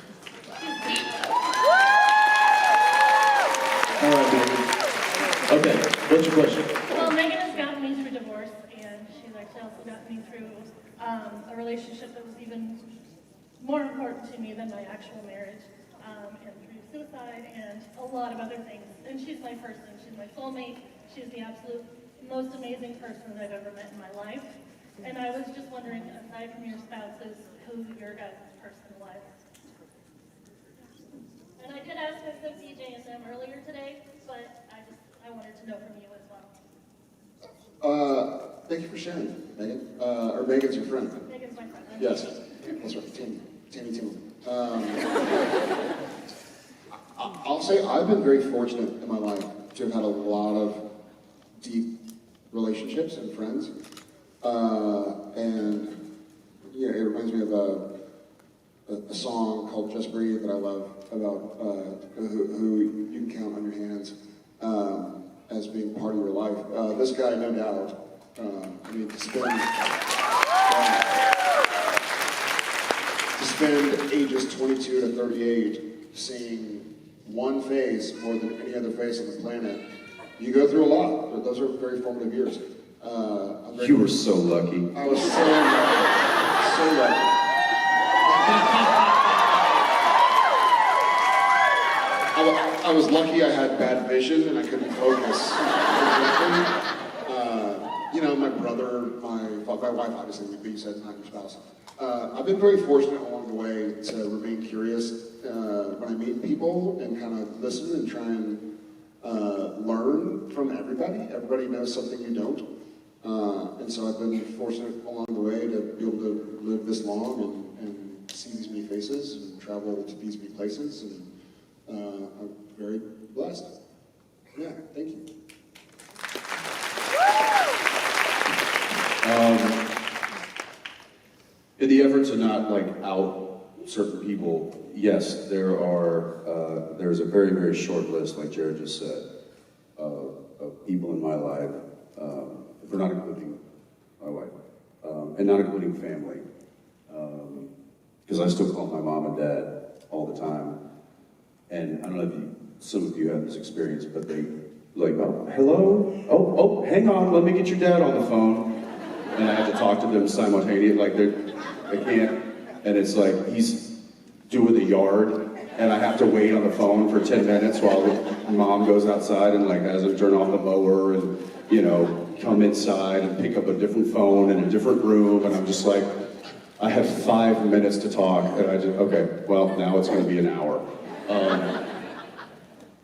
All right, Megan. Okay, what's your question? Well, Megan has gotten me through divorce, and she's actually also gotten me through a relationship that was even more important to me than my actual marriage, and through suicide and a lot of other things. And she's my person. She's my soulmate. She's the absolute most amazing person that I've ever met in my life. And I was just wondering, aside from your spouses, who your guys' person was. And I did ask this of DJ and them earlier today, but I wanted to know from you as well. Thank you for sharing, Megan. Or Megan's your friend. Megan's my friend. Yes, that's right, Tammy Timmum. I'll say I've been very fortunate in my life to have had a lot of deep relationships and friends. And yeah, it reminds me of a song called Just Breathe that I love about who you can count on your hands as being part of your life. This guy, no doubt, I mean, to spend ages 22 to 38 seeing one face more than any other face on the planet, you go through a lot. Those are very formative years. You were so lucky. I was so lucky. So lucky. I was lucky I had bad vision and I couldn't focus. You know, my brother, my wife, obviously, but you said not your spouse. I've been very fortunate along the way to remain curious when I meet people and kind of listen and try and learn from everybody. Everybody knows something you don't. And so I've been fortunate along the way to be able to live this long and see these many faces and travel to these many places. And I'm very blessed. Yeah, thank you. In the the effort to not like out certain people, yes, there's a very, very short list, like Jared just said, of people in my life, if we're not including my wife, and not including family, because I still call my mom and dad all the time, and I don't know if some of you have this experience, but they like, oh, hello, oh, hang on, let me get your dad on the phone, and I have to talk to them simultaneously, like I can't, and it's like he's doing the yard, and I have to wait on the phone for 10 minutes while the mom goes outside and like has him turn off the mower and, you know, come inside and pick up a different phone in a different room, and I'm just like, I have 5 minutes to talk, and okay, well, now it's gonna be an hour.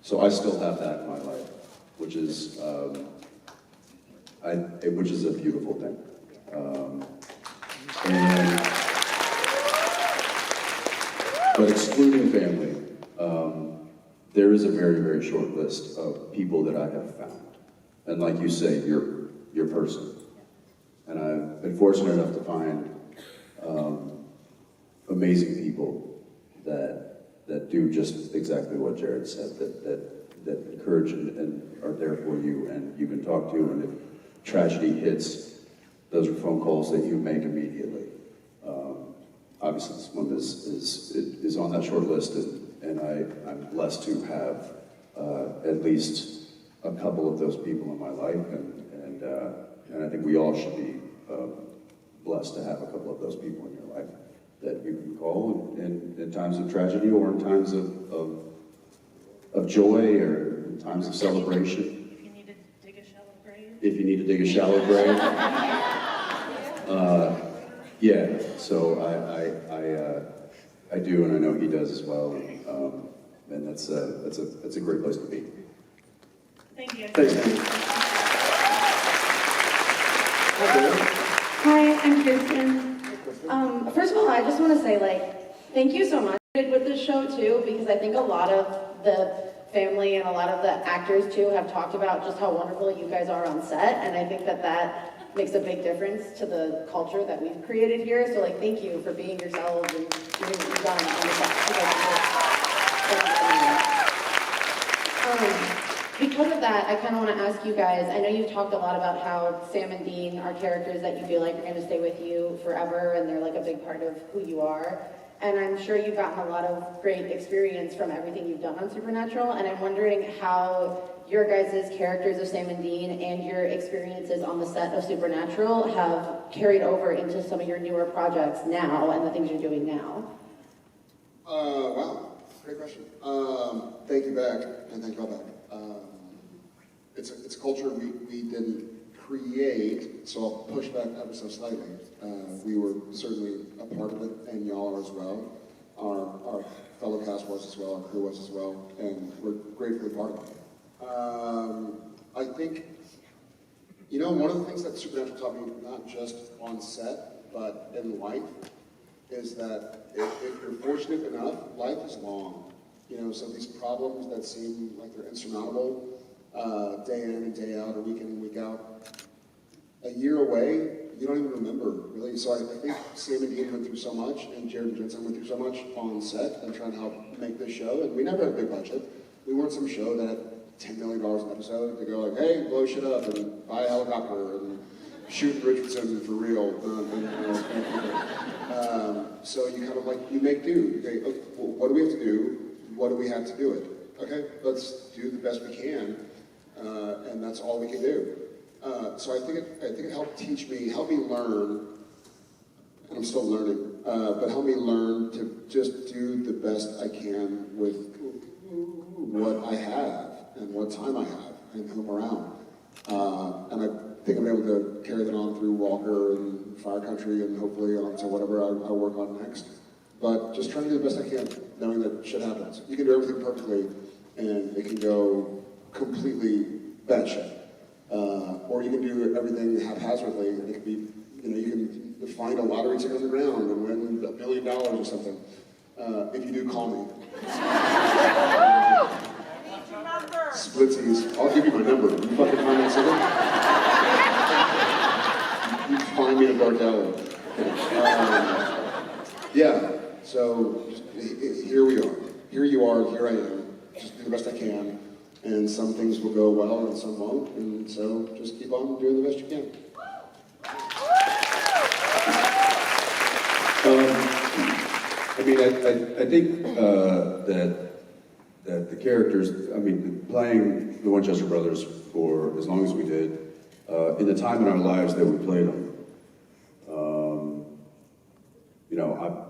So I still have that in my life, which is a beautiful thing. But excluding family, there is a very, very short list of people that I have found. And like you say, your person. And I've been fortunate enough to find amazing people that do just exactly what Jared said, that encourage and are there for you and you can talk to, and if tragedy hits, those are phone calls that you make immediately. Obviously, this one is on that short list, and I'm blessed to have at least a couple of those people in my life, and I think we all should be blessed to have a couple of those people in your life that you can call in times of tragedy or in times of joy or in times of celebration. If you need to dig a shallow grave. If you need to dig a shallow grave. Yeah, so I do, and I know he does as well, and that's a great place to be. Thank you. Thanks. Hi, I'm Kirsten. First of all, I just want to say, thank you so much with this show, too, because I think a lot of the family and a lot of the actors, too, have talked about just how wonderful you guys are on set, and I think that makes a big difference to the culture that we've created here. So, thank you for being yourselves and doing what you've done on the set. Because of that, I kind of want to ask you guys, I know you've talked a lot about how Sam and Dean are characters that you feel like are going to stay with you forever, and they're like a big part of who you are. And I'm sure you've gotten a lot of great experience from everything you've done on Supernatural, and I'm wondering how your guys' characters of Sam and Dean and your experiences on the set of Supernatural have carried over into some of your newer projects now and the things you're doing now. Wow, great question. Thank you back, and thank you all back. It's a culture we didn't create, so I'll push back ever so slightly. We were certainly a part of it, and y'all are as well. Our fellow cast was as well, our crew was as well, and we're gratefully part of it. I think, one of the things that Supernatural taught me, not just on set, but in life, is that if you're fortunate enough, life is long. So these problems that seem like they're insurmountable, day in and day out, or week in and week out, a year away, you don't even remember, really. So I think Sam and Dean went through so much, and Jared and Jensen went through so much on set and trying to help make this show, and we never had a big budget. We weren't some show that had $10 million an episode to go like, hey, blow shit up and buy a helicopter and shoot Richardson for real. So you kind of you make do. Okay, well, what do we have to do? What do we have to do it? Okay, let's do the best we can, and that's all we can do. So I think it helped me learn, and I'm still learning, but help me learn to just do the best I can with what I have and what time I have and whom around. And I think I'm able to carry that on through Walker and Fire Country and hopefully on to whatever I work on next. But just trying to do the best I can, knowing that shit happens. You can do everything perfectly, and it can go completely batshit. Or you can do everything haphazardly, and it can be, you can find a lottery ticket on the ground and win $1 billion or something. If you do, call me. Splitsies. I'll give you my number. You fucking find that ticket? You find me in a dark alley. Yeah, so here we are. Here you are, here I am. Just do the best I can. And some things will go well and some won't. And so just keep on doing the best you can. I mean, I think that the characters, I mean, playing the Winchester brothers for as long as we did, in the time in our lives that we played them, you know,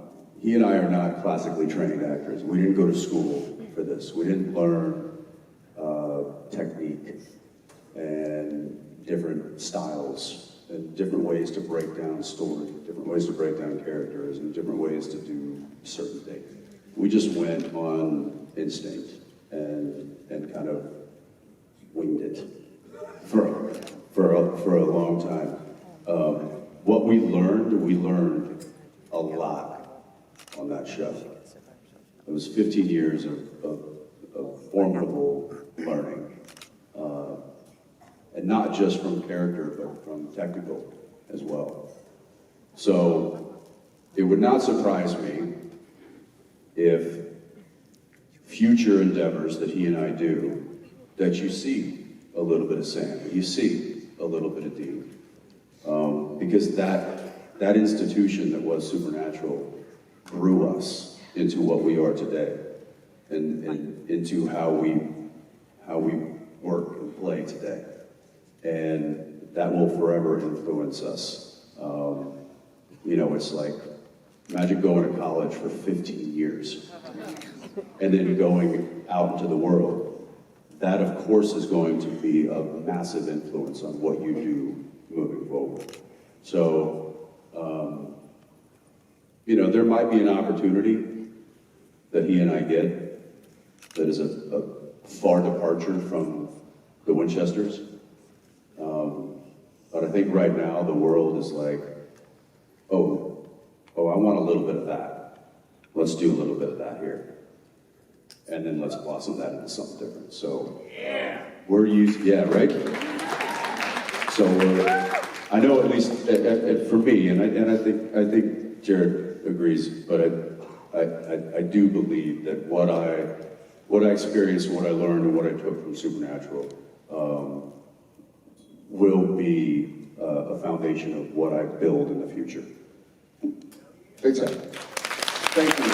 he and I are not classically trained actors. We didn't go to school for this. We didn't learn technique and different styles and different ways to break down story, different ways to break down characters, and different ways to do certain things. We just went on instinct and kind of winged it for a long time. What we learned a lot on that show. It was 15 years of formidable learning. And not just from character, but from technical as well. So it would not surprise me if future endeavors that he and I do, that you see a little bit of Sam, you see a little bit of Dean. Because that institution that was Supernatural grew us into what we are today, and into how we work and play today. And that will forever influence us. You know, it's like, imagine going to college for 15 years and then going out into the world. That, of course, is going to be a massive influence on what you do moving forward. So, you know, there might be an opportunity that he and I get that is a far departure from the Winchesters. But I think right now the world is like, oh, I want a little bit of that. Let's do a little bit of that here. And then let's blossom that into something different. So we're used, yeah, right? So I know at least for me, and I think Jared agrees, but I do believe that what I experienced, what I learned, and what I took from Supernatural will be a foundation of what I build in the future. Big time. Thank you.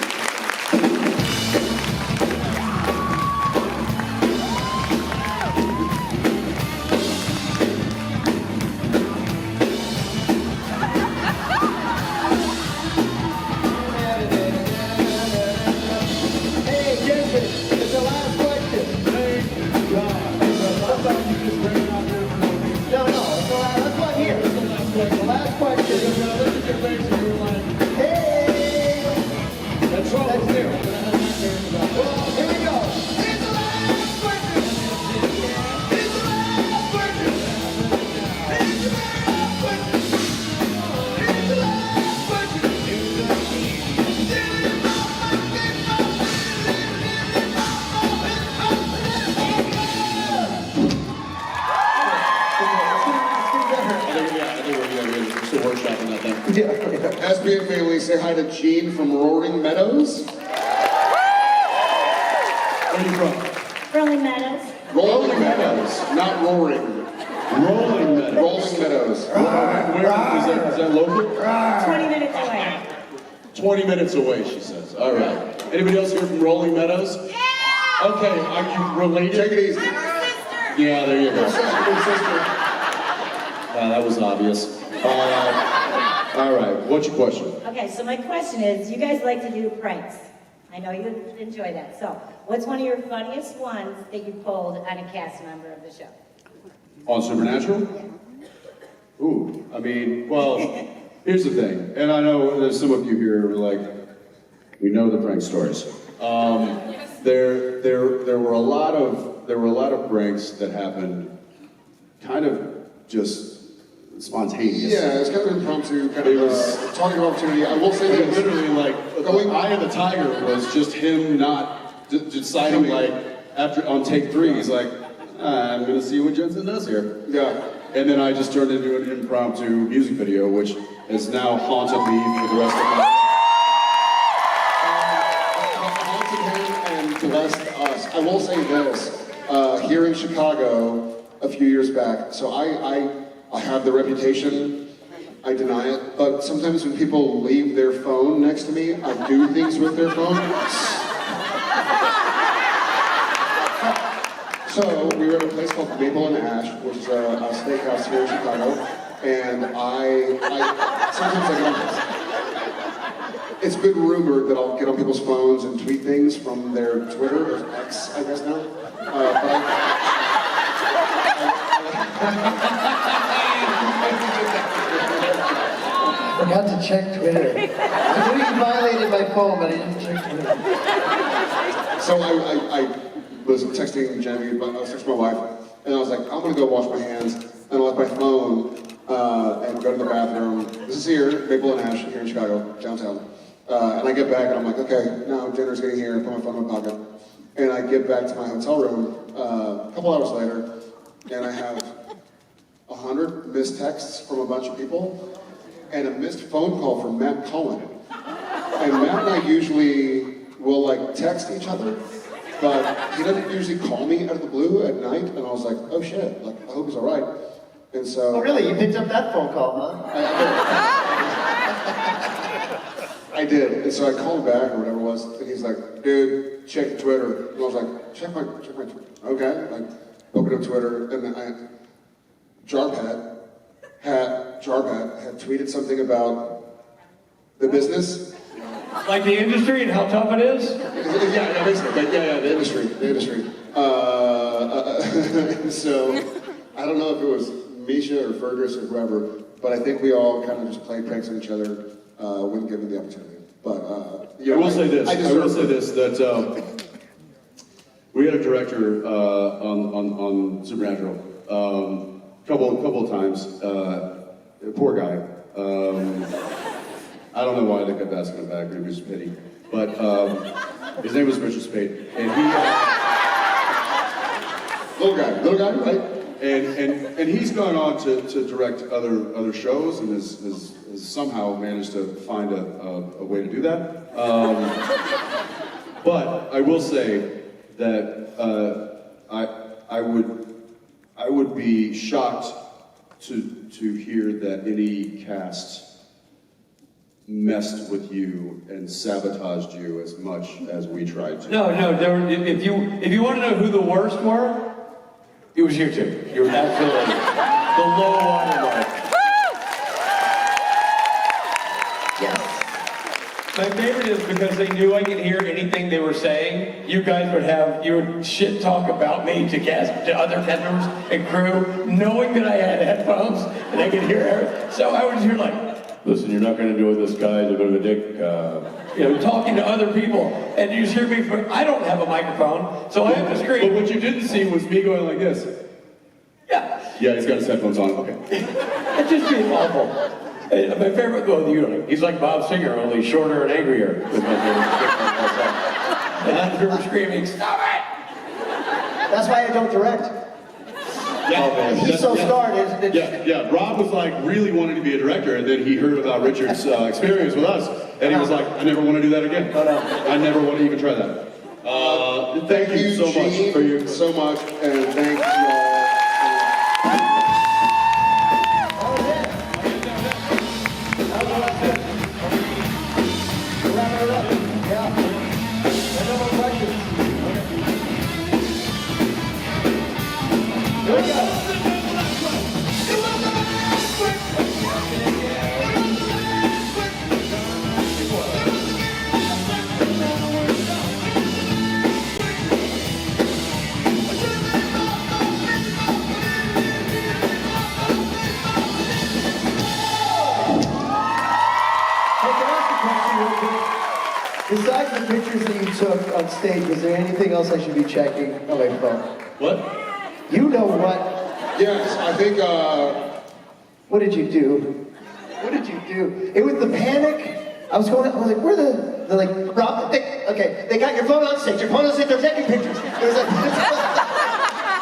SPN family, say hi to Gene from Roaring Meadows. Where are you from? Rolling Meadows. Rolling Meadows, not roaring. Rolling Meadows. Rolling Meadows. Where is that local? 20 minutes away. 20 minutes away, she says. All right. Anybody else here from Rolling Meadows? Yeah! Okay, are you related? Take it easy. I'm her sister. Yeah, there you go. Sister. That was obvious. All right, what's your question? Okay, so my question is, you guys like to do pranks. I know you enjoy that. So, what's one of your funniest ones that you pulled on a cast member of the show? On Supernatural? Yeah. Ooh, I mean, well, here's the thing, and I know there's some of you here who are like, we know the prank stories. There were a lot of pranks that happened kind of just spontaneous. Yeah, it's kind of impromptu, kind of talking of opportunity. I will say that Literally, like, Eye of the Tiger was just him not deciding, like, after on take 3, he's like, I'm gonna see what Jensen does here. Yeah. And then I just turned into an impromptu music video, which has now haunted me for the rest of my life. I will say this, here in Chicago a few years back, so I have the reputation, I deny it, but sometimes when people leave their phone next to me, I do things with their phone. So we were at a place called Maple and Ash, which is a steakhouse here in Chicago, and I sometimes I get on, it's been rumored that I'll get on people's phones and tweet things from their Twitter, or X, I guess now. Forgot to check Twitter. I knew you violated my phone, but I didn't check Twitter. So I was texting Genevieve, I was texting my wife, and I was like, I'm gonna go wash my hands, and I left my phone and go to the bathroom. This is here, Maple and Ash, here in Chicago, downtown. And I get back and I'm like, okay, now dinner's getting here, put my phone in my pocket. And I get back to my hotel room a couple hours later, and I have 100 missed texts from a bunch of people, and a missed phone call from Matt Cohen. And Matt and I usually will like text each other, but he doesn't usually call me out of the blue at night, and I was like, oh shit, like, I hope he's all right. And so... Oh really, you picked up that phone call, huh? I did, and so I called back or whatever it was, and he's like, dude, check Twitter. And I was like, check my Twitter. Okay, like, open up Twitter, and then Jarpad had tweeted something about the business. Like the industry and how tough it is? Yeah, basically, but yeah, the industry. So, I don't know if it was Misha or Fergus or whoever, but I think we all kind of just played pranks on each other when given the opportunity. But I will say this. That we had a director on Supernatural couple of times. Poor guy. I don't know why they kept asking him back. Maybe it was pity. But his name was Richard Spade, and he little guy, right? And he's gone on to direct other shows and has somehow managed to find a way to do that. But I will say that I would be shocked to hear that any cast messed with you and sabotaged you as much as we tried to. No, if you want to know who the worst were, it was you two. You were absolutely the low water mark. Yes. My favorite is because they knew I could hear anything they were saying. You guys you would shit talk about me to other cast members and crew, knowing that I had headphones and I could hear everything. So I would hear like, listen, you're not going to enjoy this guy, he's a bit of a dick. Talking to other people, and you just hear me, I don't have a microphone, so I have to scream. But what you didn't see was me going like this. Yeah. Yeah, he's got his headphones on, okay. It's just being awful. And my favorite, he's like Bob Singer, only shorter and angrier. And I'm screaming, stop it! That's why I don't direct. Yeah, he's so starred, isn't it? Yeah. Rob was like really wanting to be a director, and then he heard about Richard's experience with us, and he was like, I never want to do that again. I never want to even try that. Thank you so much for your so much, and thank you all. Besides the pictures that you took on stage, was there anything else I should be checking on my phone? What? You know what? Yes, I think, What did you do? What did you do? It was the panic. I was like, where they're like, Rob, okay, they got your phone on stage, they're taking pictures. It was like,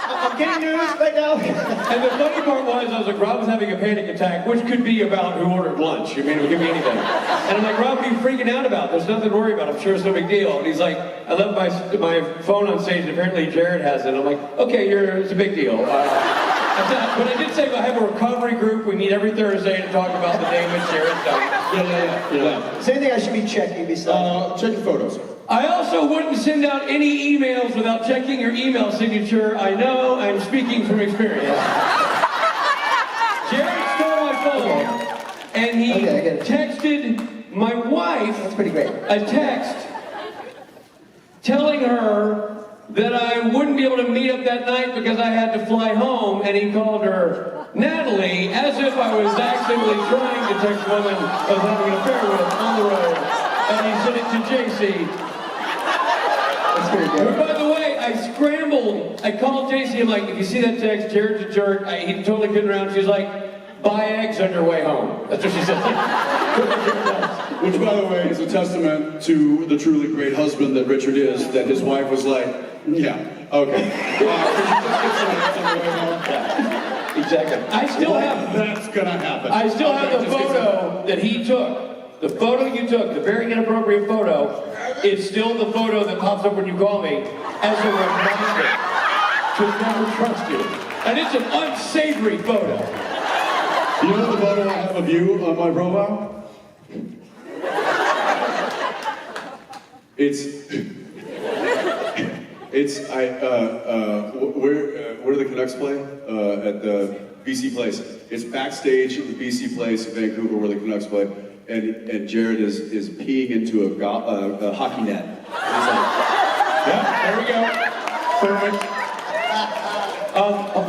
I'm getting news right now. And the funny part was, I was like, Rob was having a panic attack, which could be about who ordered lunch. I mean, it could be anything. And I'm like, Rob, what are you freaking out about? There's nothing to worry about. I'm sure it's no big deal. And he's like, I left my phone on stage, and apparently Jared has it. I'm like, okay, it's a big deal. But I did say I have a recovery group. We meet every Thursday to talk about the damage Jared's done. Yeah. Is there anything I should be checking besides? Check your photos. I also wouldn't send out any emails without checking your email signature. I know I'm speaking from experience. Jared stole my phone, and he texted my wife. That's pretty great. A text telling her that I wouldn't be able to meet up that night because I had to fly home, and he called her Natalie, as if I was actively trying to text a woman I was having an affair with on the road, and he sent it to JC. That's pretty good. By the way, I scrambled. I called JC. I'm like, if you see that text, Jared's a jerk. He totally couldn't around. She's like, buy eggs on your way home. That's what she said. Which, by the way, is a testament to the truly great husband that Richard is, that his wife was like, yeah, okay. Could you just get some eggs on the way home? Yeah, exactly. I still have... That's gonna happen. I still have the photo that he took. The photo you took, the very inappropriate photo, is still the photo that pops up when you call me as a reminder to never trust you. And it's an unsavory photo. You know the photo I have of you on my profile? Where do the Canucks play? At the BC Place. It's backstage at the BC Place in Vancouver where the Canucks play. And Jared is peeing into a hockey net. He's like, yeah, there we go. Perfect.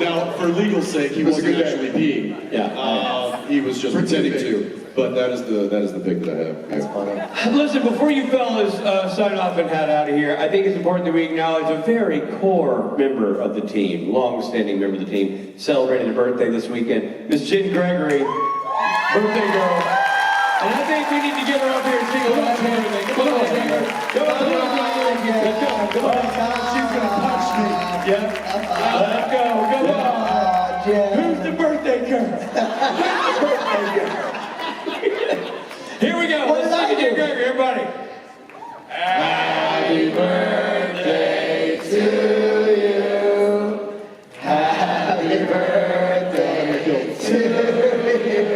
Now, for legal sake, he wasn't actually peeing. Yeah. He was just pretending to. But that is the pic that I have. That's funny. Listen, before you fellas sign off and head out of here, I think it's important that we acknowledge a very core member of the team, long-standing member of the team, celebrating a birthday this weekend, Miss Jen Gregory, birthday girl. And I think we need to get her up here and sing a little bit. Come on, Jen. Come on, come on. She's gonna punch me. Yeah. Let's go. Come on. Who's the birthday girl? Who's the birthday girl? Here we go. Let's sing it, Jen Gregory, everybody. Happy birthday to you. Happy birthday to you.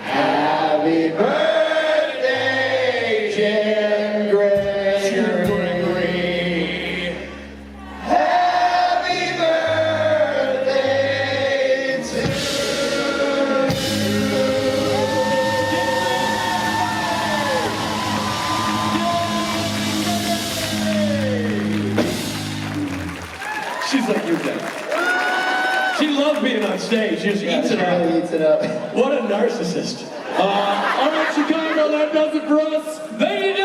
Happy birthday, Jen Gregory. Happy birthday to you. She's like, you're dead. She loves being on stage. She just eats it up. Really eats it up. What a narcissist. All right, Chicago, that does it for us. Ladies and